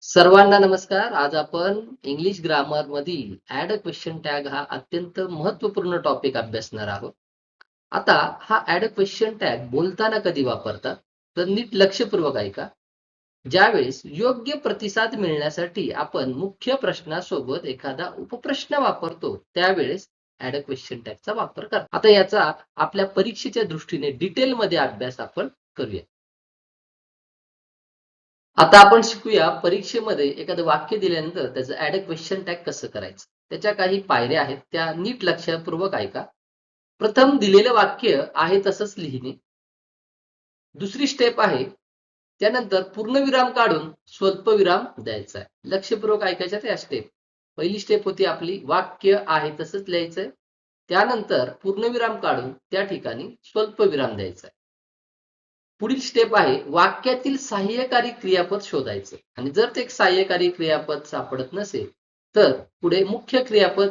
सर्वांना नमस्कार. आज आपण इंग्लिश ग्रामर मधील ऍड अ क्वेश्चन टॅग हा अत्यंत महत्वपूर्ण टॉपिक अभ्यासणार आहोत. आता हा ऍड अ क्वेश्चन टॅग बोलताना कधी वापरतात तर नीट लक्षपूर्वक ऐका. ज्यावेळेस योग्य प्रतिसाद मिळण्यासाठी आपण मुख्य प्रश्नासोबत एखादा उपप्रश्न वापरतो त्यावेळेस ऍड अ क्वेश्चन टॅगचा वापर करा. आता याचा आपल्या परीक्षेच्या दृष्टीने डिटेलमध्ये अभ्यास आपण करूया. आता आपण शिकूया परीक्षेमध्ये एखादं वाक्य दिल्यानंतर त्याचं ऍड अ क्वेश्चन टॅग कसं करायचं. त्याच्या काही पायऱ्या आहेत त्या नीट लक्षपूर्वक ऐका. प्रथम दिलेलं वाक्य आहे तसंच लिहिणे. दुसरी स्टेप आहे त्यानंतर पूर्णविराम काढून स्वल्पविराम द्यायचा आहे. लक्षपूर्वक ऐकायच्या त्या स्टेप. पहिली स्टेप होती आपली वाक्य आहे तसंच लिहायचंय. त्यानंतर पूर्णविराम काढून त्या ठिकाणी स्वल्पविराम द्यायचा आहे. पुढील स्टेप आहे वाक्यातील सहाय्यकारी क्रियापद शोधायचं आणि जर ते सहाय्यकारी क्रियापद सापडत नसेल तर पुढे मुख्य क्रियापद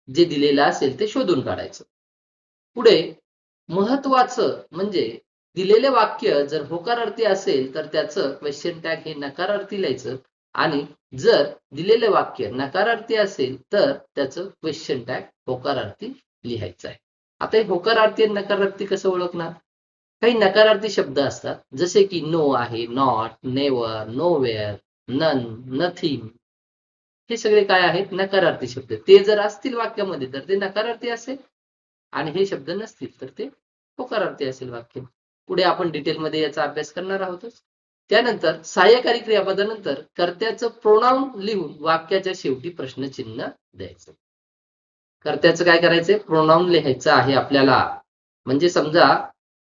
जे दिलेलं असेल ते शोधून काढायचं. पुढे महत्वाचं म्हणजे दिलेले वाक्य जर होकारार्थी असेल तर त्याचं क्वेश्चन टॅग हे नकारार्थी लिहायचं आणि जर दिलेले वाक्य नकारार्थी असेल तर त्याचं क्वेश्चन टॅग होकारार्थी लिहायचं आहे. आता हे होकारार्थी आणि नकारार्थी कसं ओळखणार? काही नकारार्थी शब्द असतात जसे की नो आहे, not, never, nowhere, none, nothing. हे सगळे काय आहेत? नकारार्थी शब्द. ते जर असतील वाक्यामध्ये तर ते नकारार्थी असेल आणि हे शब्द नसतील तर ते होकारार्थी असेल वाक्य. पुढे आपण डिटेलमध्ये याचा अभ्यास करणार आहोतच. त्यानंतर सहाय्यकारी क्रियापदानंतर कर्त्याचं प्रोनाउन लिहून वाक्याच्या शेवटी प्रश्नचिन्ह द्यायचं. कर्त्याचं काय करायचंय? प्रोनाउन लिहायचं आहे आपल्याला. म्हणजे समजा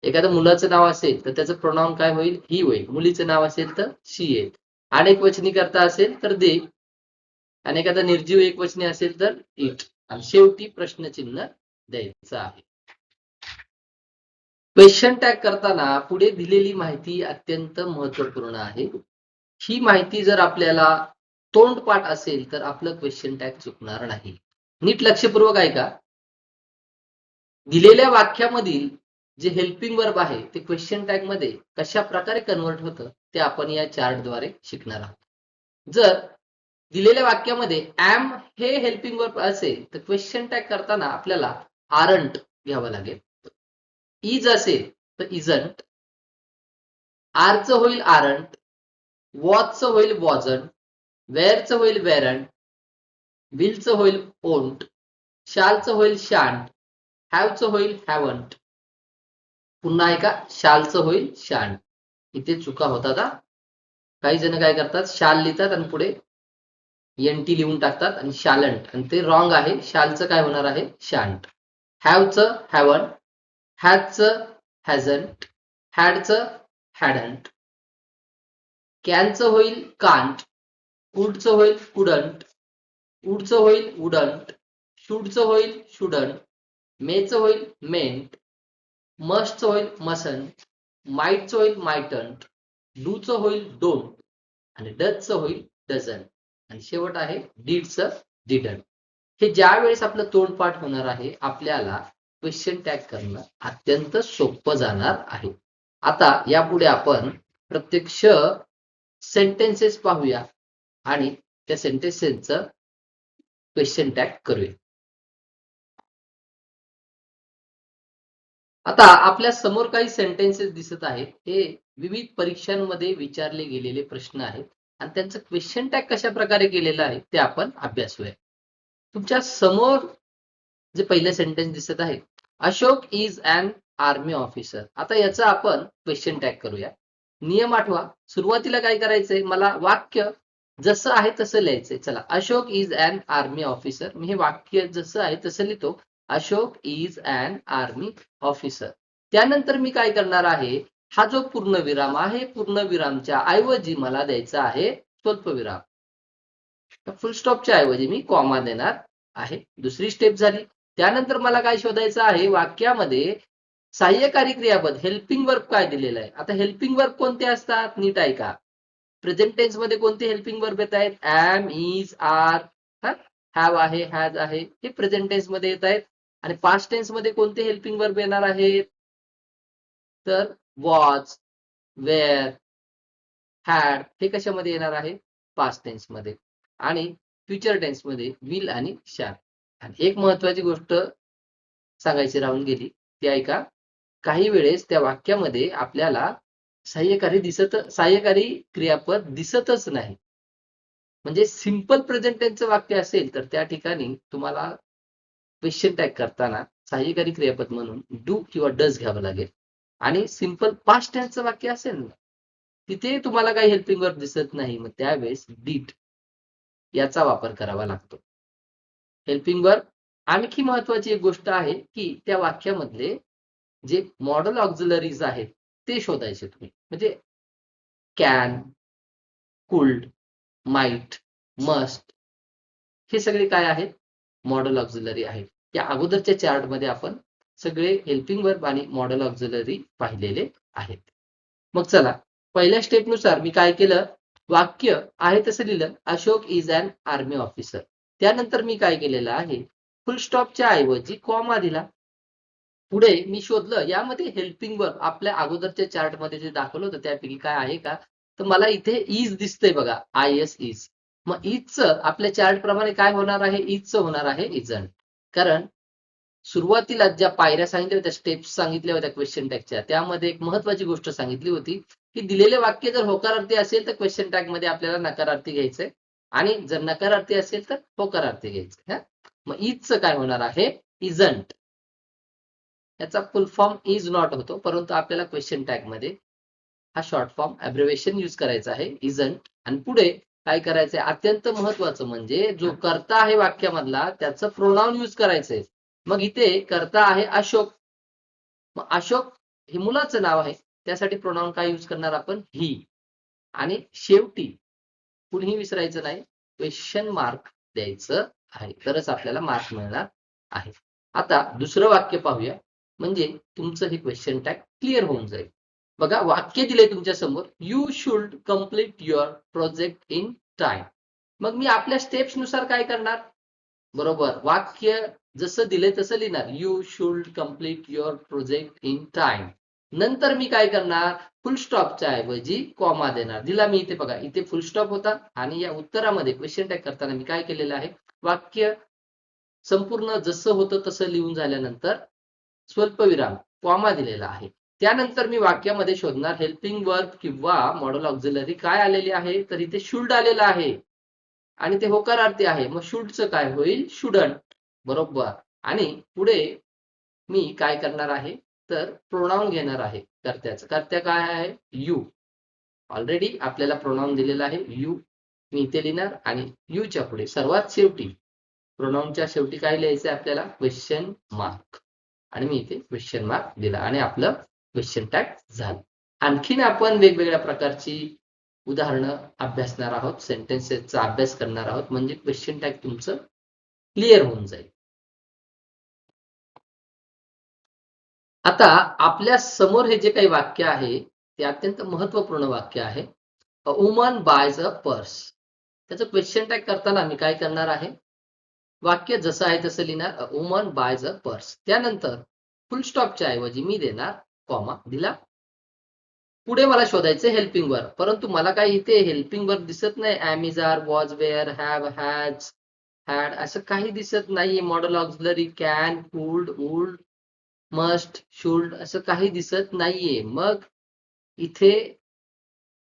एखाद्या मुलाचं नाव असेल तर त्याचं प्रोनाउन काय होईल? ही होईल. मुलीचं नाव असेल तर शी येईल. अनेक वचनी कर्ता असेल तर दे आणि एखादा निर्जीव एकवचनी असेल तर इट आणि शेवटी प्रश्नचिन्ह द्यायचं आहे. क्वेश्चन टॅग करताना पुढे दिलेली माहिती अत्यंत महत्वपूर्ण आहे. ही माहिती जर आपल्याला तोंडपाठ असेल तर आपलं क्वेश्चन टॅग चुकणार नाही. नीट लक्षपूर्वक ऐका. दिलेल्या वाक्यामधील जे हेल्पिंग वर्ब आहे ते क्वेश्चन टॅग मध्ये कशा प्रकारे कन्वर्ट होतं ते आपण या चार्टद्वारे शिकणार आहोत. जर दिलेल्या वाक्यामध्ये एम हे हेल्पिंग वर्ब असेल तर क्वेश्चन टॅग करताना आपल्याला आरंट घ्यावं लागेल. इज असेल तर इजंट, आरचं होईल आरंट, वॉचचं होईल वॉजंट, वेअरचं होईल वेरंट, विलचं होईल ओंट, शालचं होईल शांट, हॅवचं होईल हॅवंट. पुन्हा ऐका, शालचं होईल शांट. इथे चुका होतात हा. काही जण काय करतात शाल लिहितात आणि पुढे एनटी लिहून टाकतात आणि शालंट आणि ते रॉंग आहे. शालचं काय होणार आहे? शांट. हॅवचं हॅवंट, हॅजचं हॅझंट, हॅडचं हॅडंट, कॅनचं होईल कांट, कुडचं होईल कुडंट, वुडचं होईल वुडंट, शुडचं होईल शुडंट, मेचं होईल मेंट, मस्टचं होईल मसंट, माईटचं होईल मायटंट, डूचं होईल डोंट आणि डचचं होईल डझंट आणि शेवट आहे डीडचं डिडंट. हे ज्या वेळेस आपलं तोंडपाठ होणार आहे आपल्याला क्वेश्चन टॅग करणं अत्यंत सोपं जाणार आहे. आता यापुढे आपण प्रत्यक्ष सेंटेन्सेस पाहूया आणि त्या सेंटेन्सेसचं क्वेश्चन टॅग करूया. आता आपल्या समोर काही सेंटेन्सेस दिसत आहेत. हे विविध परीक्षांमध्ये विचारले गेलेले प्रश्न आहेत आणि त्यांचं क्वेश्चन टॅग कशा प्रकारे केलेलं आहे ते आपण अभ्यासूया. तुमच्या समोर जे पहिले सेंटेन्स दिसत आहे, Ashok is an army officer. आता याचा आपण क्वेश्चन टॅग करूया. नियम आठवा. सुरुवातीला काय करायचंय? मला वाक्य जसं आहे तसं लिहायचंय. चला, Ashok is an army officer. मी हे वाक्य जसं आहे तसं लिहितो. Ashok is an army officer. त्यानंतर मी काय करणार आहे? हा जो पूर्णविराम आहे पूर्णविरामच्या ऐवजी मला द्यायचा आहे स्वल्पविराम. फुल स्टॉपच्या ऐवजी मी कॉमा देणार आहे. दुसरी स्टेप झाली. त्यानंतर मला काय शोधायचं आहे? वाक्यामध्ये सहाय्यकारी क्रियापद हेल्पिंग वर्ब काय दिलेलं आहे? आता हेल्पिंग वर्ब कोणते असतात? नीट ऐका. प्रेझेंट टेन्स मध्ये कोणते हेल्पिंग वर्ब येत आहेत? एम, इज, आर, हॅव आहे, हॅज आहे, हे प्रेझेंट टेन्स मध्ये येत आहेत. आणि पास्ट टेन्स मध्ये कोणते हेल्पिंग वर्ब येणार आहेत? तर वॉज, वेअर, हॅड हे कशामध्ये येणार आहे? पास्ट टेन्स मध्ये. आणि फ्युचर टेन्स मध्ये विल आणि शॅल. आणि एक महत्वाची गोष्ट सांगायची राहून गेली ती ऐका. काही वेळेस त्या वाक्यामध्ये आपल्याला सहाय्यकारी क्रियापद दिसतच नाही. म्हणजे सिंपल प्रेझेंट टेन्सचं वाक्य असेल तर त्या ठिकाणी तुम्हाला क्वेश्चन टॅग करताना सहाय्यकारी क्रियापद म्हणून डू किंवा डज घ्यावं लागेल. आणि सिंपल पास्ट टेन्सचं वाक्य असेल ना, तिथे तुम्हाला काही हेल्पिंग वर्ब दिसत नाही, मग त्यावेळेस डीड याचा वापर करावा लागतो. हेल्पिंग वर्ब आणखी महत्वाची एक गोष्ट आहे की त्या वाक्यामधले जे मॉडल ऑक्झिलरीज आहेत ते शोधायचे तुम्ही. म्हणजे कॅन, कुल्ड, माइट, मस्ट हे सगळे काय आहेत? मॉडल ऑक्झिलरी आहेत. या अगोदरच्या चार्टमध्ये आपण सगळे हेल्पिंग वर्ब आणि मॉडल ऑक्झिलरी पाहिलेले आहेत. मग चला, पहिल्या स्टेपनुसार मी काय केलं, वाक्य आहे तसं लिहिलं, Ashok is an army officer. त्यानंतर मी काय केलेलं आहे, फुल स्टॉपच्या ऐवजी कॉमा दिला. पुढे मी शोधलं यामध्ये हेल्पिंग वर्ब आपल्या अगोदरच्या चार्टमध्ये जे दाखवलं होतं त्यापैकी काय आहे का, तर मला इथे इज दिसतंय बघा, आय एस इज. मग इजचं आपल्या चार्ट प्रमाणे काय होणार आहे? इजचं होणार आहे इजंट. कारण सुरुवातीला ज्या पायऱ्या सांगितल्या होत्या, स्टेप्स सांगितल्या होत्या क्वेश्चन टॅगच्या, त्यामध्ये एक महत्वाची गोष्ट सांगितली होती की दिलेले वाक्य जर होकारार्थी असेल तर क्वेश्चन टॅग मध्ये आपल्याला नकारार्थी घ्यायचंय, आणि जर नकारार्थी असेल तर होकारार्थी घ्यायचंय. मग इजचं काय होणार आहे? इजंट. याचा फुल फॉर्म इज नॉट होतो, परंतु आपल्याला क्वेश्चन टॅग मध्ये हा शॉर्ट फॉर्म ॲब्रिव्हिएशन यूज करायचा आहे, इजंट. आणि पुढे काय करायचंय, अत्यंत महत्वाचं म्हणजे जो कर्ता आहे वाक्यामधला त्याचं प्रोनाउन यूज करायचंय. मग इथे कर्ता आहे अशोक. मग अशोक हे मुलाचं नाव आहे, त्यासाठी प्रोनाउन काय यूज करणार आपण? ही. आणि शेवटी कुणीही विसरायचं नाही, क्वेश्चन मार्क द्यायचं आहे, तरच आपल्याला मार्क मिळणार आहे. आता दुसरं वाक्य पाहूया, म्हणजे तुमचं हे क्वेश्चन टॅग क्लिअर होऊन जाईल. बघा, वाक्य दिले तुमच्या समोर, you should complete your project in time. मग मी आपल्या स्टेप्स नुसार काय करणार? बरोबर, वाक्य जसं दिले तसं लिहिणार, you should complete your project in time. नंतर मी काय करणार, फुल स्टॉपच्या ऐवजी कॉमा देणार. दिला मी इथे बघा, इथे फुल स्टॉप होता आणि या उत्तरामध्ये क्वेश्चन टॅग करताना मी काय केलेलं आहे, वाक्य संपूर्ण जसं होतं तसं लिहून झाल्यानंतर स्वल्पविराम कॉमा दिलेला आहे. त्यानंतर मी वाक्यामध्ये शोधणार हेल्पिंग वर्ब किंवा मॉडल ऑक्झिलरी काय आलेली आहे, तर इथे शुड आलेला आहे आणि ते होकारार्थी आहे. मग शुडचं काय होईल? शुडंट. बरोबर. आणि पुढे मी काय करणार आहे, तर प्रोनाउन घेणार आहे कर्त्याचं. कर्त्या काय आहे? यू. ऑलरेडी आपल्याला प्रोनाउन दिलेला आहे यू. मी इथे लिहिणार आणि यूच्या पुढे सर्वात शेवटी प्रोनाउनच्या शेवटी काय लिहायचं आपल्याला? Question mark. आणि मी इथे क्वेश्चन मार्क दिला आणि आपलं क्वेश्चन टॅग झालं. आणखीन आपण वेगवेगळ्या प्रकारची उदाहरणं अभ्यासणार आहोत, सेंटेन्सेसचा अभ्यास करणार आहोत, म्हणजे क्वेश्चन टॅग तुमचं क्लिअर होऊन जाईल. आता आपल्या समोर हे जे काही वाक्य आहे ते अत्यंत महत्वपूर्ण वाक्य आहे. A woman buys a purse. त्याचं क्वेश्चन टॅग करताना मी काय करणार आहे, वाक्य जसं आहे तसं लिहिणार, अ वुमन बायज अ पर्स. त्यानंतर फुल स्टॉपच्या ऐवजी मी देणार कॉमा. दिला. पुढे मला शोधायचे हेल्पिंग वर्ब, परंतु मला काही इथे हेल्पिंग वर्ब दिसत नाही. Am, is, are, was, were, have, has, had असं काही दिसत नाहीये. Modal auxiliary can, could, would, must, should असं काही दिसत नाहीये. मग इथे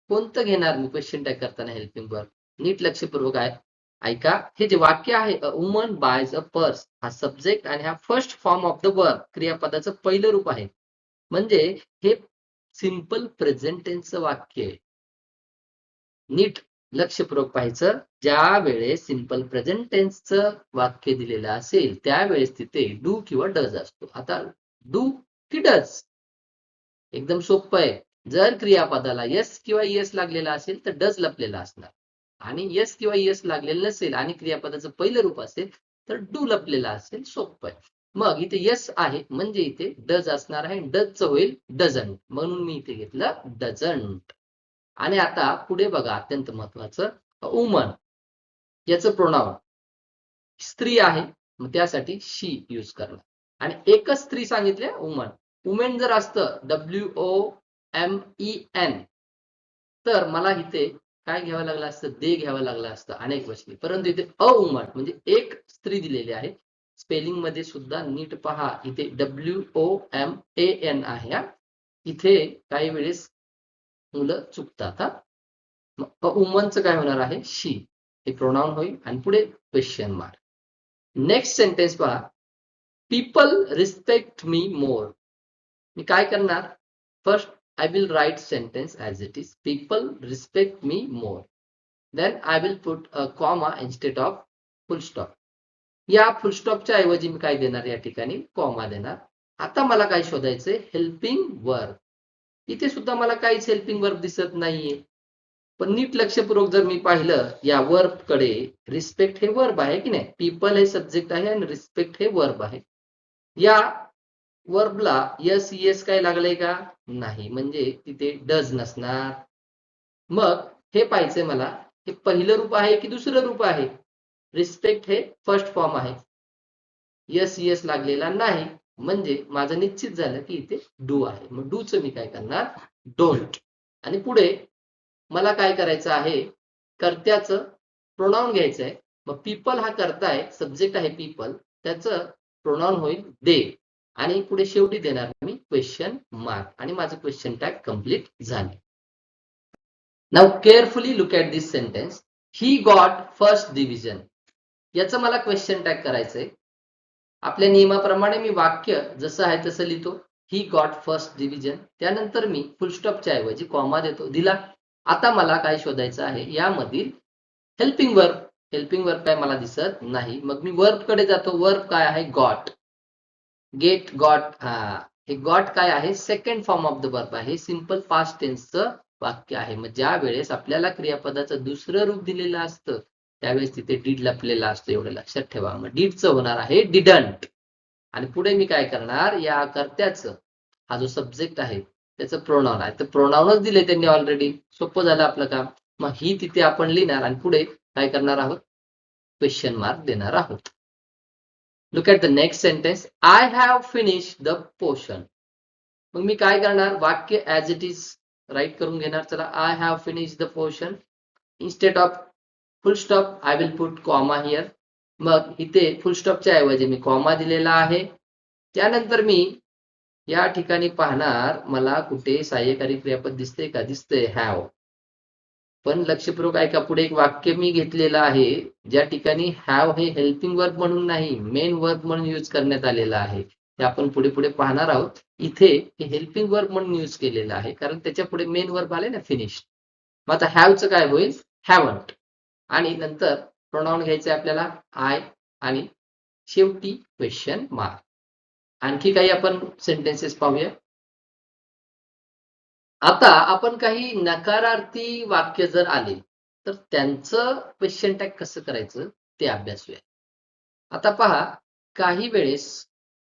कोणतं घेणार मी क्वेश्चन टॅग करताना हेल्पिंग वर्ब? नीट लक्षपूर्वक आहे ऐका. हे जे वाक्य आहे, a woman buys a purse, हा सब्जेक्ट आणि हा first form of the verb क्रियापदाचं पहिलं रूप आहे. म्हणजे हे सिंपल प्रेझेंट टेन्सचं वाक्य आहे. नीट लक्षपूर्वक पाहायचं. ज्या वेळेस सिंपल प्रेझेंट टेन्सचं वाक्य दिलेलं असेल त्यावेळेस तिथे डू किंवा डज असतो. आता डू की डज? एकदम सोपं आहे. जर क्रियापदाला यस किंवा येस लागलेला असेल तर डज लपलेला असणार, आणि यस किंवा येस लागलेलं नसेल आणि क्रियापदाचं पहिलं रूप असेल तर डू लपलेला असेल. सोपं आहे. मग इथे यस आहे म्हणजे इथे डज असणार आहे. डजचं होईल डझंट, म्हणून मी इथे घेतलं डझंट. आणि आता पुढे बघा, अत्यंत महत्वाचं, वुमन याचं प्रोनाउन स्त्री आहे, मग त्यासाठी शी यूज करणार. आणि एकच स्त्री सांगितले वुमन. वुमेन जर असतं WOMEN तर मला इथे काय घ्यावं लागलं असतं, दे घ्यावं लागलं असतं अनेक वचनी, परंतु इथे अ वुमन म्हणजे एक स्त्री दिलेली आहे. स्पेलिंग मध्ये सुद्धा नीट पहा, इथे WOMAN आहे हा. इथे काही वेळेस मुलं चुकतात हा. मग वुमनचं काय होणार आहे, शी, हे प्रोनाउन होईल आणि पुढे क्वेश्चन मार्क. नेक्स्ट सेंटेन्स पहा, पीपल रिस्पेक्ट मी मोर. मी काय करणार, first I will write sentence as it is, people respect me more. Then I will put a comma instead of full stop. या full स्टॉपच्या ऐवजी मी काय देणार, या ठिकाणी कॉमा देणार. आता मला काय शोधायचंय, हेल्पिंग वर्ब. इथे सुद्धा मला काहीच हेल्पिंग वर्ब दिसत नाहीये. पण नीट लक्षपूर्वक जर मी पाहिलं या वर्ब कडे, रिस्पेक्ट हे वर्ब आहे की नाही, पीपल हे सब्जेक्ट आहे आणि रिस्पेक्ट हे वर्ब आहे. या वर्बला यस येस काय लागलंय का, नाही, म्हणजे तिथे डज नसणार. मग हे पाहायचंय मला, हे पहिलं रूप आहे की दुसरं रूप आहे. रिस्पेक्ट हे फर्स्ट फॉर्म आहे, यस येस लागलेला नाही, म्हणजे माझं निश्चित झालं की इथे डू आहे. मग डूचं मी काय करणार, डोंट. आणि पुढे मला काय करायचं आहे, कर्त्याचं प्रोनाउन घ्यायचं आहे. मग पीपल हा कर्ता आहे, सब्जेक्ट आहे पीपल, त्याचं प्रोनाउन होईल दे. आणि पुढे शेवटी देणार मी क्वेश्चन मार्क आणि माझं क्वेश्चन टॅग कंप्लीट झाले. Now carefully look at this sentence, he got first division. याचं मला क्वेश्चन टॅग करायचंय. आपल्या नियमाप्रमाणे मी वाक्य जसं आहे तसं लिहितो, ही गॉट फर्स्ट डिव्हिजन. त्यानंतर मी फुल स्टॉपच्या ऐवजी कॉमा देतो, दिला. आता मला काय शोधायचं आहे, यामधील हेल्पिंग वर्ब. हेल्पिंग वर्ब काय मला दिसत नाही. मग मी वर्ब कडे जातो. वर्ब काय आहे, गॉट, गेट, गॉट. हे गॉट काय आहे, second form of the verb आहे, सिंपल पास्ट टेन्सचं वाक्य आहे. मग ज्या वेळेस आपल्याला क्रियापदाचं दुसरं रूप दिलेलं असतं, त्यावेळेस तिथे डीड लपलेला असतो, एवढं लक्षात ठेवा. मग डीडचं होणार आहे डिडंट. आणि पुढे मी काय करणार, या कर्त्याचं, हा जो सब्जेक्ट आहे त्याचं प्रोनाउन आहे, तर प्रोनाउनच दिले त्यांनी ऑलरेडी, सोपं झालं आपलं काम. मग ही तिथे आपण लिहिणार आणि पुढे काय करणार आहोत, क्वेश्चन मार्क देणार आहोत. Look at the next sentence, I have finish the portion. मग मी काय करणार, वाक्य ॲज इट इज राईट करून घेणार. चला, I have finish the portion, instead of full stop I will put comma here. मग इथे फुल स्टॉपच्या ऐवजी मी कॉमा दिलेला आहे. त्यानंतर मी या ठिकाणी पाहणार, मला कुठे सहाय्यकारी क्रियापद दिसते का, दिसतंय, हॅव. पण लक्षपूर्वक ऐका, पुढे एक वाक्य मी घेतलेलं आहे, ज्या ठिकाणी हॅव हे हेल्पिंग वर्ब म्हणून नाही, मेन वर्ब म्हणून यूज करण्यात आलेलं आहे. ते आपण पुढे पुढे पाहणार आहोत. इथे हे हेल्पिंग वर्ब म्हणून यूज केलेलं आहे, कारण त्याच्या पुढे मेन वर्ब आले ना, फिनिश. मग आता हॅवचं काय होईल, हॅवंट. आणि नंतर प्रोनाउन घ्यायचे आपल्याला आय, आणि शेवटी क्वेश्चन मार्क. आणखी काही आपण सेंटेन्सेस पाहूया. आता आपण काही नकारार्थी वाक्य जर आले, तर त्यांचं क्वेश्चन टॅग कसं करायचं ते अभ्यासूया. आता पहा, काही वेळेस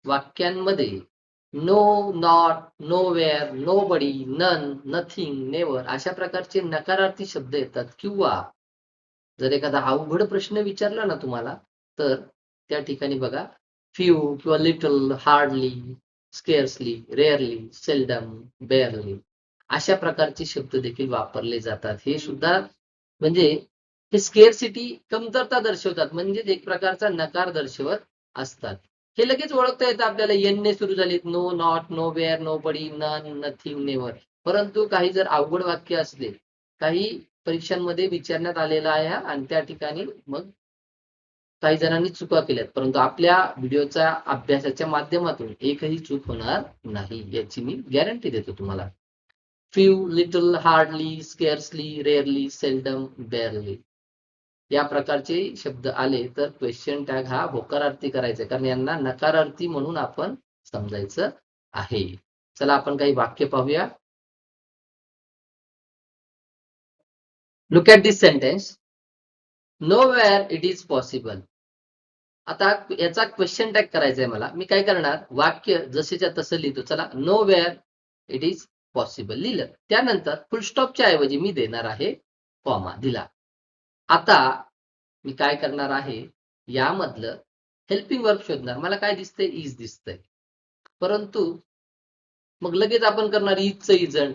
वाक्यांमध्ये no, not, nowhere, nobody, none, nothing, never अशा प्रकारचे नकारार्थी शब्द येतात. किंवा जर एखादा अवघड प्रश्न विचारला ना तुम्हाला, तर त्या ठिकाणी बघा, फ्यू किंवा little, hardly, scarcely, rarely, seldom, barely अशा प्रकारचे शब्द देखील वापरले जातात. हे सुद्धा म्हणजे हे स्केअरसिटी, कमतरता दर्शवतात, म्हणजे एक प्रकारचा नकार दर्शवत असतात. हे लगेच ओळखता येतं आपल्याला, एन सुरू झालीत, no, not, nowhere, nobody, none, nothing, never. परंतु काही जर अवघड वाक्य असले, काही परीक्षांमध्ये विचारण्यात आलेला आहे आणि त्या ठिकाणी मग काही जणांनी चुका केल्यात, परंतु आपल्या व्हिडिओच्या अभ्यासाच्या माध्यमातून एकही चूक होणार नाही, याची मी गॅरंटी देतो तुम्हाला. Few, little, hardly, scarcely, rarely, seldom, barely या प्रकारचे शब्द आले तर क्वेश्चन टॅग हा होकारार्थी करायचा, कारण यांना नकारार्थी म्हणून आपण समजायचं आहे. चला, आपण काही वाक्य पाहूया. Look at this sentence, nowhere it is possible. आता याचा क्वेश्चन टॅग करायचा आहे मला. मी काय करणार, वाक्य जसेच्या तसं लिहितो. चला, नोवेअर इट इज पॉसिबल लिहिलं. त्यानंतर फुल स्टॉपच्या ऐवजी मी देणार आहे कॉमा, दिला. आता मी काय करणार आहे, यामधलं हेल्पिंग वर्ब शोधणार. मला काय दिसतंय, इज दिसतंय. परंतु मग लगेच आपण करणार इजचं इजंट.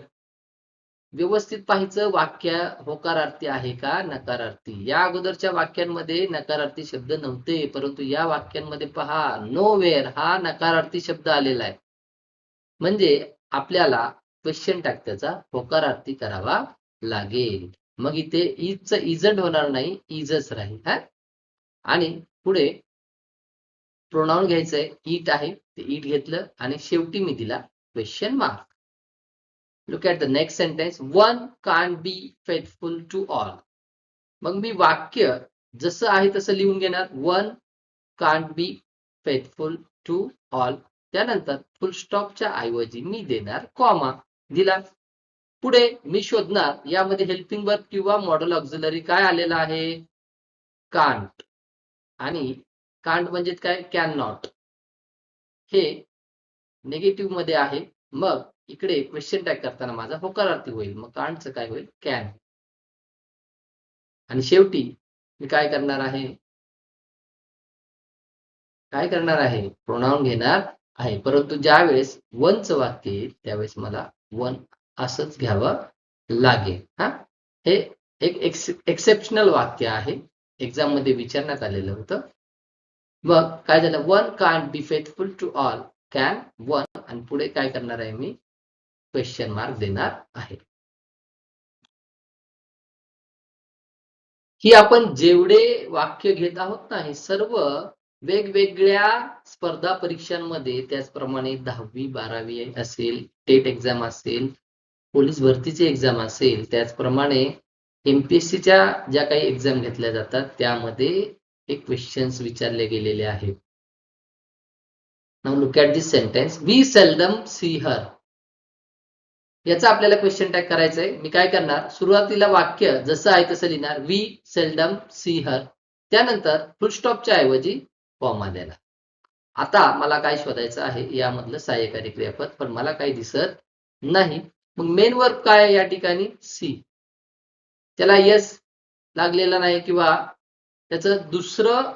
व्यवस्थित पाहायचं वाक्य होकारार्थी आहे का नकारार्थी. या अगोदरच्या वाक्यांमध्ये नकारार्थी शब्द नव्हते, परंतु या वाक्यांमध्ये पहा नो वेअर हा नकारार्थी शब्द आलेला आहे. म्हणजे आपल्याला क्वेश्चन टॅग त्याचा होकारार्थी करावा लागेल. मग इथे इजचं इजंट होणार नाही, इजच राहील. हा आणि पुढे प्रोनाउन घ्यायचंय, इट आहे ते इट घेतलं आणि शेवटी मी दिला question mark. Look at the next sentence, one can't be faithful to all. मग मी वाक्य जसं आहे तसं लिहून घेणार, one can't be faithful to all. त्यानंतर फुल स्टॉपच्या ऐवजी मी देणार कॉमा दिला. पुढे मी शोधणार यामध्ये हेल्पिंग वर्ब किंवा मॉडेल ऑक्झिलरी काय आलेला आहे, कांट. आणि कांट म्हणजे काय, कॅन नॉट. हे निगेटिव्ह मध्ये आहे. मग इकडे क्वेश्चन टॅग करताना माझा होकारार्थी होईल. मग कांटचं काय होईल, कॅन. आणि शेवटी मी काय करणार आहे, प्रोनाउन घेणार आहे. परंतु ज्या वेळेस वनचं वाक्य येईल त्यावेळेस मला वन असंच घ्यावं लागेल. हा हे एक एक्सेप्शनल वाक्य आहे, एक्झाम मध्ये विचारण्यात आलेलं होतं. मग काय झालं, one can't be faithful to all, can one. आणि पुढे काय करणार आहे मी, क्वेश्चन मार्क देणार आहे. ही आपण जेवढे वाक्य घेत आहोत ना, हे सर्व वेगवेगळ्या स्पर्धा परीक्षांमध्ये, त्याचप्रमाणे 10वी 12वी असेल, टेट एक्झाम असेल, पोलीस भरतीची एक्झाम असेल, त्याचप्रमाणे एमपीएससीच्या ज्या काही एक्झाम घेतल्या जातात त्यामध्ये हे क्वेश्चन्स विचारले गेलेले आहेत. Now look at this sentence, we seldom see her. याचा आपल्याला क्वेश्चन टॅग करायचा आहे. मी काय करणार, सुरुवातीला वाक्य जसं आहे तसं लिहिणार, वी सेल्डम सी हर. त्यानंतर फुल स्टॉपच्या ऐवजी कॉमा देणार. आता मला काय शोधायचं आहे यामधलं सहाय्यकारी क्रियापद, पण मला काही दिसत नाही. मग मेन वर्ब काय आहे या ठिकाणी, सी. त्याला यस लागलेला नाही किंवा त्याचं दुसरं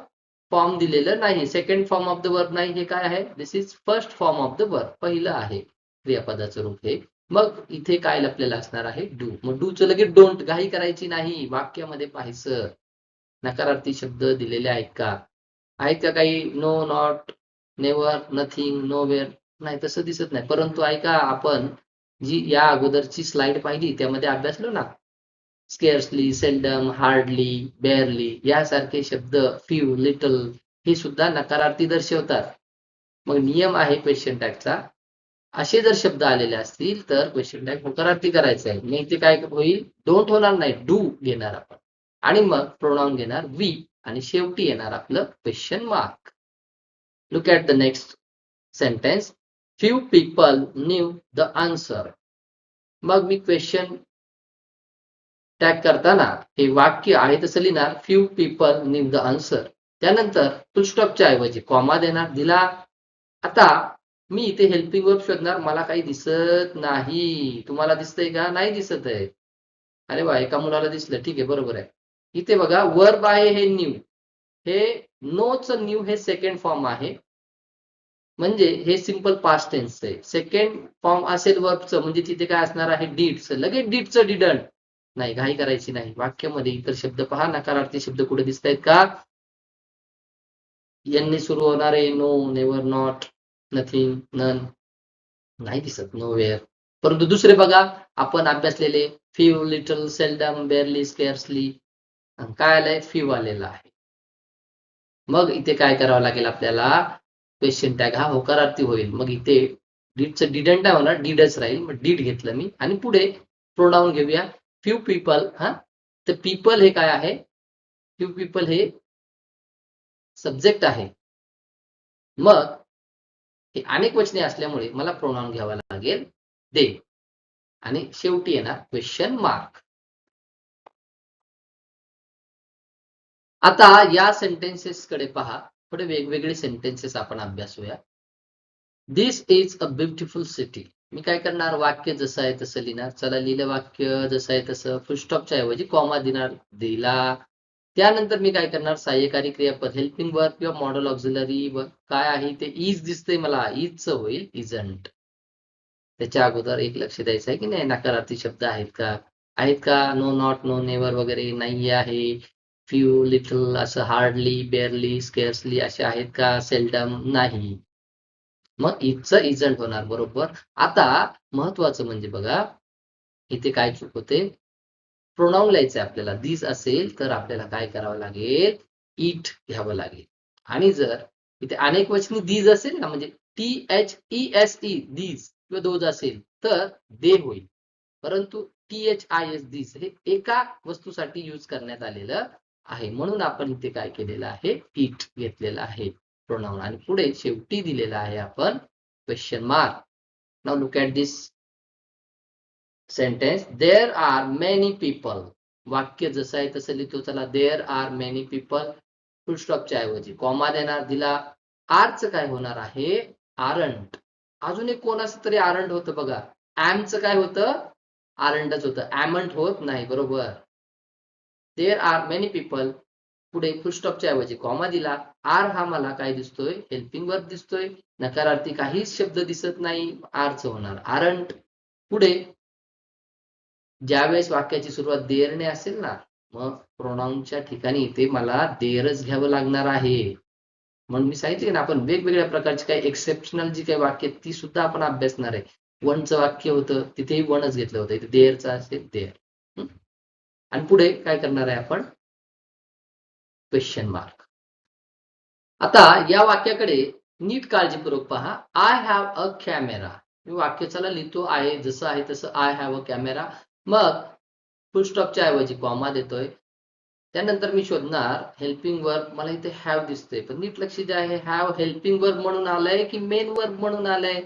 फॉर्म दिलेलं नाही, second form of the verb नाही. हे काय आहे, this is first form of the verb, पहिलं आहे क्रियापदाचं रूप हे. मग इथे काय आपल्याला असणार आहे, डू. मग डूचं लगेच डोंट, घाई करायची नाही, वाक्यामध्ये पाहायचं नकारार्थी शब्द दिलेले आहेत का, काही, no, not, never, nothing, nowhere, नाही तसं दिसत नाही. परंतु ऐका, आपण जी या अगोदरची स्लाइड पाहिली त्यामध्ये अभ्यासलो ना, स्केअर्सली, सेल्डम, हार्डली, बेअरली यासारखे शब्द, फ्यू, लिटल, हे सुद्धा नकारार्थी दर्शवतात. मग नियम आहे क्वेश्चन टॅगचा, असे जर शब्द आलेले असतील तर क्वेश्चन टॅग होकारार्थी करायचा आहे. मग इथे काय होईल, डोंट होणार नाही, डू घेणार आपण. आणि मग प्रोनाउन घेणार वी आणि शेवटी येणार आपलं question mark. Look at the next sentence, few people new the answer. मग मी क्वेश्चन टॅग करताना हे वाक्य आहे तसं लिहिणार, few people new the answer. त्यानंतर फुल स्टॉपच्या ऐवजी कॉमा देणार, दिला. आता मी इथे हेल्पिंग वर्ब शोधणार, मला काही दिसत नाही. तुम्हाला दिसतंय का, नाही दिसत आहे. अरे वा, एका मुलाला दिसलं, ठीक आहे, बरोबर आहे. इथे बघा वर्ब आहे हे न्यू, हे नोचं न्यू हे सेकंड फॉर्म आहे, म्हणजे हे सिंपल पास्ट टेन्स आहे. सेकंड फॉर्म असेल वर्बचं म्हणजे तिथे काय असणार आहे, डीडचं. लगेच डीडचं डिडंट नाही, घाई करायची नाही. वाक्यामध्ये इतर शब्द पहा, नकारार्थी शब्द कुठे दिसत आहेत का, यांनी सुरू होणारे, no, never, not, nothing, none, नाही दिसत, नो वेअर. परंतु दुसरे बघा, आपण अभ्यासलेले few, little, seldom, barely, scarcely, काय आलंय, फ्यू आलेला आहे. मग इथे काय करावं लागेल आपल्याला, क्वेश्चन टॅग हा होकारार्थी होईल. मग इथे डीडचं डिडंट नाही होणार, डीडच राहील. मग डीड घेतलं मी आणि पुढे प्रोनाउन घेऊया, फ्यू पीपल. हा तर पीपल हे काय आहे, फ्यू पीपल हे सब्जेक्ट आहे. मग हे अनेक वचने असल्यामुळे मला प्रोनाउन घ्यावा लागेल दे. आणि शेवटी येणार क्वेश्चन मार्क. आता या सेंटेन्सेस कडे पहा, थोडे वेगवेगळे सेंटेन्सेस आपण अभ्यासूया. दिस इज अ ब्युटिफुल सिटी. मी काय करणार, वाक्य जसं आहे तसं लिहिणार. चला, लिहिलं वाक्य जसं आहे तसं, फुल स्टॉपच्या ऐवजी कॉमा देणार, दिला. त्यानंतर मी काय करणार, सहाय्यकारी क्रियापद, हेल्पिंग वर्ब किंवा मॉडेल ऑक्झिलरी काय आहे ते, इज दिसतंय मला, इजचं होईल इजंट. त्याच्या अगोदर एक लक्ष द्यायचं आहे की नाही, नकारार्थी शब्द आहेत का, नो नॉट नो नेवर वगैरे नाही आहे, फ्यू लिटल असं, हार्डली बेअरली स्केअर्सली असे आहेत का, सेल्डम नाही. मग इथचं इजंट होणार बरोबर. आता महत्वाचं म्हणजे बघा इथे काय चूक होते, प्रोनाऊन लिहायचं आहे आपल्याला. दिस असेल तर आपल्याला काय करावं लागेल, इट घ्यावं लागेल. आणि जर इथे अनेक वचनी दीज असेल ना, म्हणजे THESE दीज किंवा दोज असेल तर दे होईल. परंतु THIS दीज हे एका वस्तूसाठी यूज करण्यात आलेलं आहे, म्हणून आपण इथे काय केलेलं आहे, इट घेतलेला आहे प्रोनाऊन. आणि पुढे शेवटी दिलेला आहे आपण question mark. Now look at this sentence. There are many people. वाक्य जसं आहे तसं लिहितो. चला, there are many people, full स्टॉपच्या ऐवजी कॉमा देणार दिला. आरचं काय होणार आहे, आरंट. अजून एक कोणाचं तरी आरंट होतं बघा, ऍमचं काय होतं, आरंटच होतं, ऍमंट होत नाही बरोबर. देअर आर मेनी पीपल, पुढे फुल स्टॉपच्या ऐवजी कॉमा दिला. आर हा मला काय दिसतोय, हेल्पिंग वर्ब दिसतोय, नकारार्थी काहीच शब्द दिसत नाही, आरचं होणार आरंट. पुढे ज्यावेळेस वाक्याची सुरुवात देअरने असेल ना, मग प्रोनाऊनच्या ठिकाणी इथे मला देअरच घ्यावं लागणार आहे. म्हणून मी सांगितले ना, आपण वेगवेगळ्या प्रकारची काही एक्सेप्शनल जी काही वाक्य ती सुद्धा आपण अभ्यासणार आहे. वनचं वाक्य होतं तिथेही वनच घेतलं होतं, इथे देअरचं असेल देअर. आणि पुढे काय करणार आहे आपण, क्वेश्चन मार्क. आता या वाक्याकडे नीट काळजीपूर्वक पहा. I have a camera. मी वाक्य चला लिहितो आहे जसं आहे तसं, आय हॅव अ कॅमेरा. मग फुल स्टॉपच्या ऐवजी कॉमा देतोय. त्यानंतर मी शोधणार हेल्पिंग वर्ब. मला इथे हॅव दिसतंय, पण नीट लक्ष द्या, हे हॅव हेल्पिंग वर्ब म्हणून आलंय की मेन वर्ब म्हणून आलंय.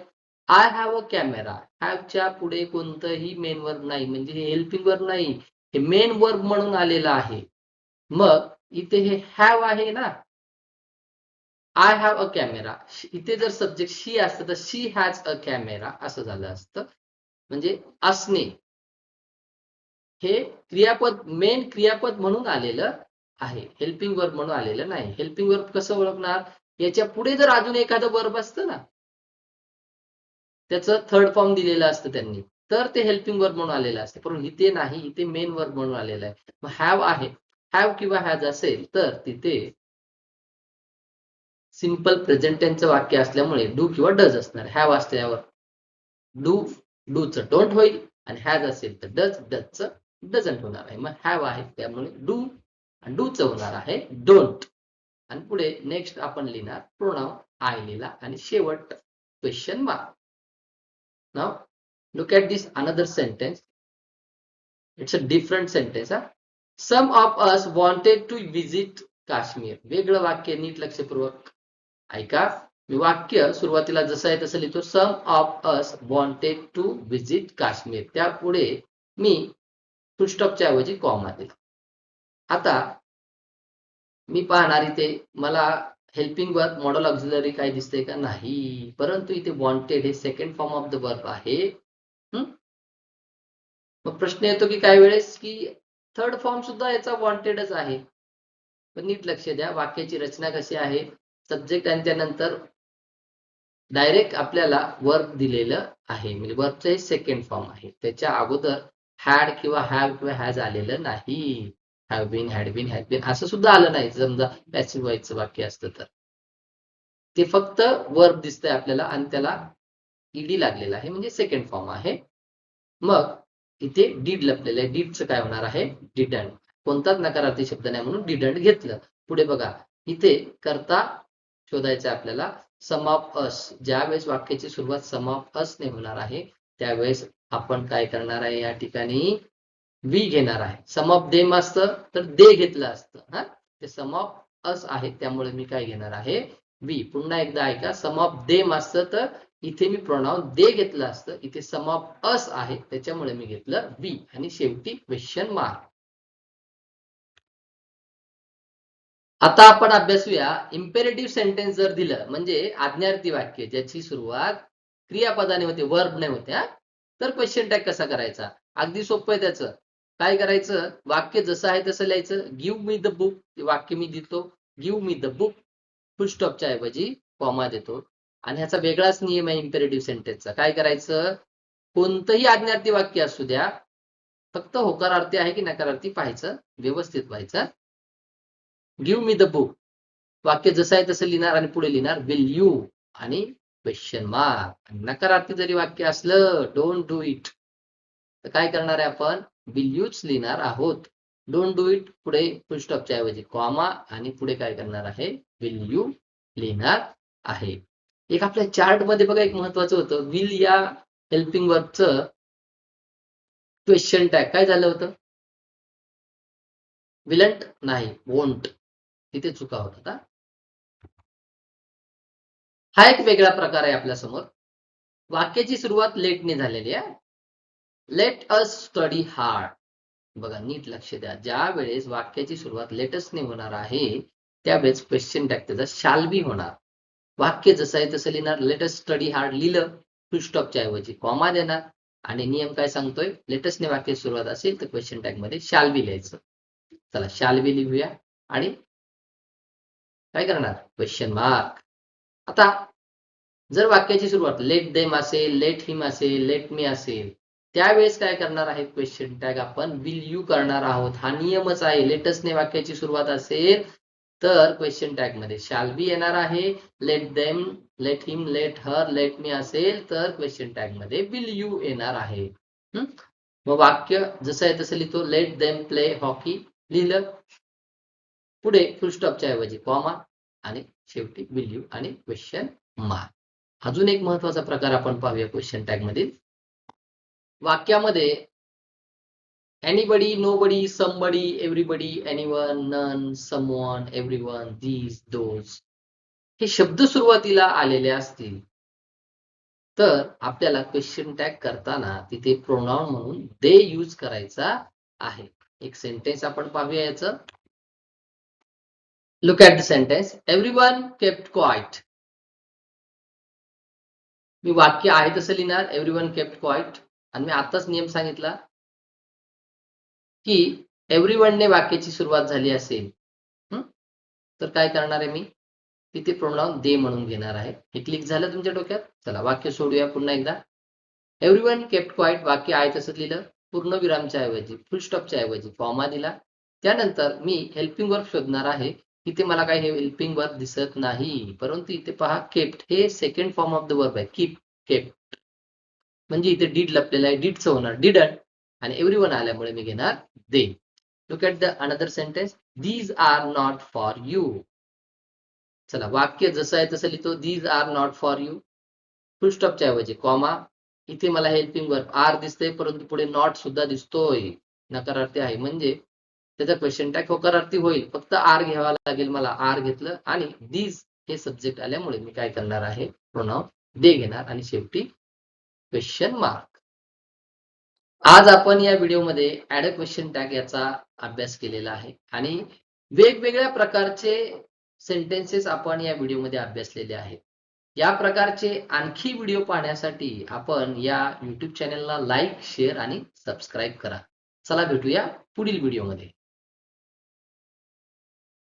आय हॅव अ कॅमेरा, हॅवच्या पुढे कोणतंही मेन वर्ब नाही, म्हणजे हे हेल्पिंग वर्ब नाही, हे मेन वर्ब म्हणून आलेलं आहे. मग इथे हे हॅव आहे ना, आय हॅव अ कॅमेरा, इथे जर सब्जेक्ट शी असतं तर शी हॅज अ कॅमेरा असं झालं असतं. म्हणजे असणे हे क्रियापद, मेन क्रियापद म्हणून आलेलं आहे, हेल्पिंग वर्ब म्हणून आलेलं नाही. हेल्पिंग वर्ब कसं ओळखणार, याच्या पुढे जर अजून एखादं वर्ब असतं ना, त्याचं थर्ड फॉर्म दिलेलं असतं त्यांनी, तर ते हेल्पिंग वर्ब म्हणून आलेलं असतं. पण इथे नाही, इथे मेन वर्ब म्हणून आलेलं आहे. मग हॅव आहे, हॅव किंवा हॅज असेल तर तिथे सिंपल प्रेझेंट टेन्सचं वाक्य असल्यामुळे डू किंवा डज असणार. हॅव असल्यावर डू, डूचं डोंट होईल, आणि हॅज असेल तर डज, डजचं डझंट होणार आहे. मग हॅव आहे त्यामुळे डू, आणि डूचं होणार आहे डोंट. आणि पुढे नेक्स्ट आपण लिहिणार प्रोनाउन आय लिहिला, आणि शेवट question mark. Now look at this another sentence. It's a different sentence. Some of us wanted to visit Kashmir. वेगळं वाक्य, नीट लक्षपूर्वक ऐका. मी वाक्य सुरुवातीला जसं आहे तसं लिहितो. Some of us wanted to visit Kashmir, त्यापुढे मी फुल स्टॉपच्या ऐवजी कॉमा दिला. आता मी पाहणार इथे मला हेल्पिंग वर्ब, मॉडल ऑक्झिलरी काय दिसतंय का, नाही. परंतु इथे वॉन्टेड हे second form of the verb आहे. मग प्रश्न येतो की काही वेळेस की थर्ड फॉर्म सुद्धा याचा वॉन्टेडच आहे. पण नीट लक्ष द्या, वाक्याची रचना कशी आहे, सब्जेक्ट आणि त्यानंतर डायरेक्ट आपल्याला वर्ब दिलेलं आहे, म्हणजे वर्बचं हे सेकंड फॉर्म आहे. त्याच्या अगोदर हॅड किंवा हॅव किंवा हॅज आलेलं नाही. Have been, had been, has been असं सुद्धा आलं नाही, समजा पॅसिव्ह व्हॉइसचं वाक्य असतं तर. ते फक्त वर्ब दिसतंय आपल्याला आणि त्याला ईडी लागलेला आहे, म्हणजे सेकंड फॉर्म आहे. मग इथे डीड लपलेलं आहे, डीडचं काय होणार आहे, डिडंट. कोणताच नकारार्थी शब्द नाही म्हणून डिडंट घेतलं. पुढे बघा, इथे करता शोधायचं आपल्याला. सम ऑफ अस, ज्या वेळेस वाक्याची सुरुवात सम ऑफ अस ने होणार आहे त्यावेळेस आपण काय करणार आहे, या ठिकाणी वी घेणार आहे. सम ऑफ देम असतं तर दे घेतलं असतं. हा, ते सम ऑफ अस आहे त्यामुळे मी काय घेणार आहे, वी. पुन्हा एकदा ऐका, सम ऑफ देम असतं तर इथे मी प्रोनाउन दे घेतलं असतं. इथे सम ऑफ अस आहे त्याच्यामुळे मी घेतलं वी, आणि शेवटी क्वेश्चन मार्क. आता आपण अभ्यासूया इम्पेरेटिव्ह सेंटेन्स जर दिलं, म्हणजे आज्ञार्थी वाक्य ज्याची सुरुवात क्रियापदाने होते, वर्बने होते, तर क्वेश्चन टॅग कसा करायचा. अगदी सोपं आहे त्याचं. काय करायचं, वाक्य जसं आहे तसं लिहायचं. गिव्ह मी द बुक, वाक्य मी देतो, give me the book, full स्टॉपच्या ऐवजी कॉमा देतो. आणि ह्याचा वेगळाच नियम आहे इम्पेरेटिव्ह सेंटेन्सचा. काय करायचं, कोणतंही आज्ञार्थी वाक्य असू द्या, फक्त होकारार्थी आहे की नकारार्थी पाहायचं, व्यवस्थित पाहायचं. गिव्ह मी द बुक, वाक्य जसं आहे तसं लिहिणार आणि पुढे लिहिणार विल यू आणि क्वेश्चन मार्क. नकारार्थी जरी वाक्य असलं डोंट डू इट, तर काय करणार आहे आपण विल यूच लिहिणार आहोत. डोंट डू इट पुढे फुल स्टॉपच्या ऐवजी कॉमा आणि पुढे काय करणार आहे विल यू लिहिणार आहे. एक आपल्या चार्ट मध्ये बघा एक महत्वाचं होतं, विल या हेल्पिंग वर्बचं क्वेश्चन टॅग काय झालं होतं, विलंट नाही वोंट, तिथे चुका होतात. हा एक वेगळा प्रकार आहे आपल्या समोर. वाक्याची सुरुवात लेटने झालेली आहे. Let us study hard. बघा नीट लक्ष द्या, ज्या वेळेस वाक्याची सुरुवात लेटसने होणार आहे त्यावेळेस क्वेश्चन टॅग त्याचा शाल बी होणार. वाक्य जसं आहे तसं लिहिणार, लेटस स्टडी हार्ड लिहिलं, फुल स्टॉपच्या ऐवजी कॉमा देणार आणि नियम काय सांगतोय, लेटसने वाक्याची सुरुवात असेल तर क्वेश्चन टॅग मध्ये शाल बी लिहायचं. चला शाल बी लिहूया आणि काय करणार क्वेश्चन मार्क. आता जर वाक्याची सुरुवात लेट देम असेल, लेट हिम असेल, लेट मी असेल, त्यावेळेस काय करणार आहे क्वेश्चन टॅग आपण विल यू करणार आहोत. हा नियमच आहे. लेटसने वाक्याची सुरुवात असेल तर क्वेश्चन टॅग मध्ये शाल बी येणार आहे. Let them, let him, let her, let me असेल तर क्वेश्चन टॅग मध्ये विल यू येणार आहे. मग वाक्य जसं आहे तसं लिहितो, लेट देम प्ले हॉकी लिहिलं, पुढे फुल स्टॉपच्या ऐवजी कॉमा आणि शेवटी विल यू आणि क्वेश्चन मार्क. अजून एक महत्वाचा प्रकार आपण पाहूया क्वेश्चन टॅग मधील. वाक्यामध्ये anybody, nobody, somebody, everybody, anyone, none, someone, everyone, these, those हे शब्द सुरुवातीला आलेले असतील तर आपल्याला क्वेश्चन टॅग करताना तिथे प्रोनाउन म्हणून दे यूज करायचा आहे. एक सेंटेन्स आपण पाहूया याचं. Look at the sentence, everyone kept quiet. मी वाक्य आहे तसं लिहिणार, एव्हरीवन केप्ट क्वाइट, आणि मी आताच नियम सांगितला की एव्हरीवनने वाक्याची सुरुवात झाली असेल तर काय करणार आहे मी तिथे प्रोनाउन दे म्हणून घेणार आहे. हे क्लिक झालं तुमच्या डोक्यात. चला वाक्य सोडूया पुन्हा एकदा. एव्हरीवन केप्ट क्वाइट, वाक्य आहे तसं लिहिलं, पूर्ण विरामच्या ऐवजी फुल स्टॉपच्या ऐवजी कॉमा दिला. त्यानंतर मी हेल्पिंग वर्ब शोधणार आहे. इथे मला काही हे हेल्पिंग वर्ब दिसत नाही, परंतु इथे पहा केप्ट हे second form of the verb आहे. कीप, केप्ट, म्हणजे इथे डीड लपलेला आहे, डीडचं होणार डिडंट आणि एव्हरीवन आल्यामुळे मी घेणार they. Look at the another sentence, these are not for you. चला वाक्य जसं आहे तसं लिहितो, these are not for you, फुल स्टॉपच्या ऐवजी कॉमा. इथे मला हेल्पिंग वर्ब आर दिसते, परंतु पुढे नॉट सुद्धा दिसतोय, नकारार्थी आहे, म्हणजे त्याचा क्वेश्चन टॅग होकारार्थी होईल. फक्त आर घ्यावा लागेल मला, आर घेतलं आणि दीज हे सब्जेक्ट आल्यामुळे मी काय करणार आहे प्रोनाउन दे घेणार आणि शेवटी क्वेश्चन मार्क. आज आपण या व्हिडिओमध्ये ऍड अ क्वेश्चन टॅग याचा अभ्यास केलेला आहे आणि वेगवेगळ्या प्रकारचे सेंटेन्सेस आपण या व्हिडिओमध्ये अभ्यासलेले आहेत. या प्रकारचे आणखी व्हिडिओ पाहण्यासाठी आपण या YouTube चॅनलला लाईक, शेअर आणि सबस्क्राईब करा. चला भेटूया पुढील व्हिडिओमध्ये.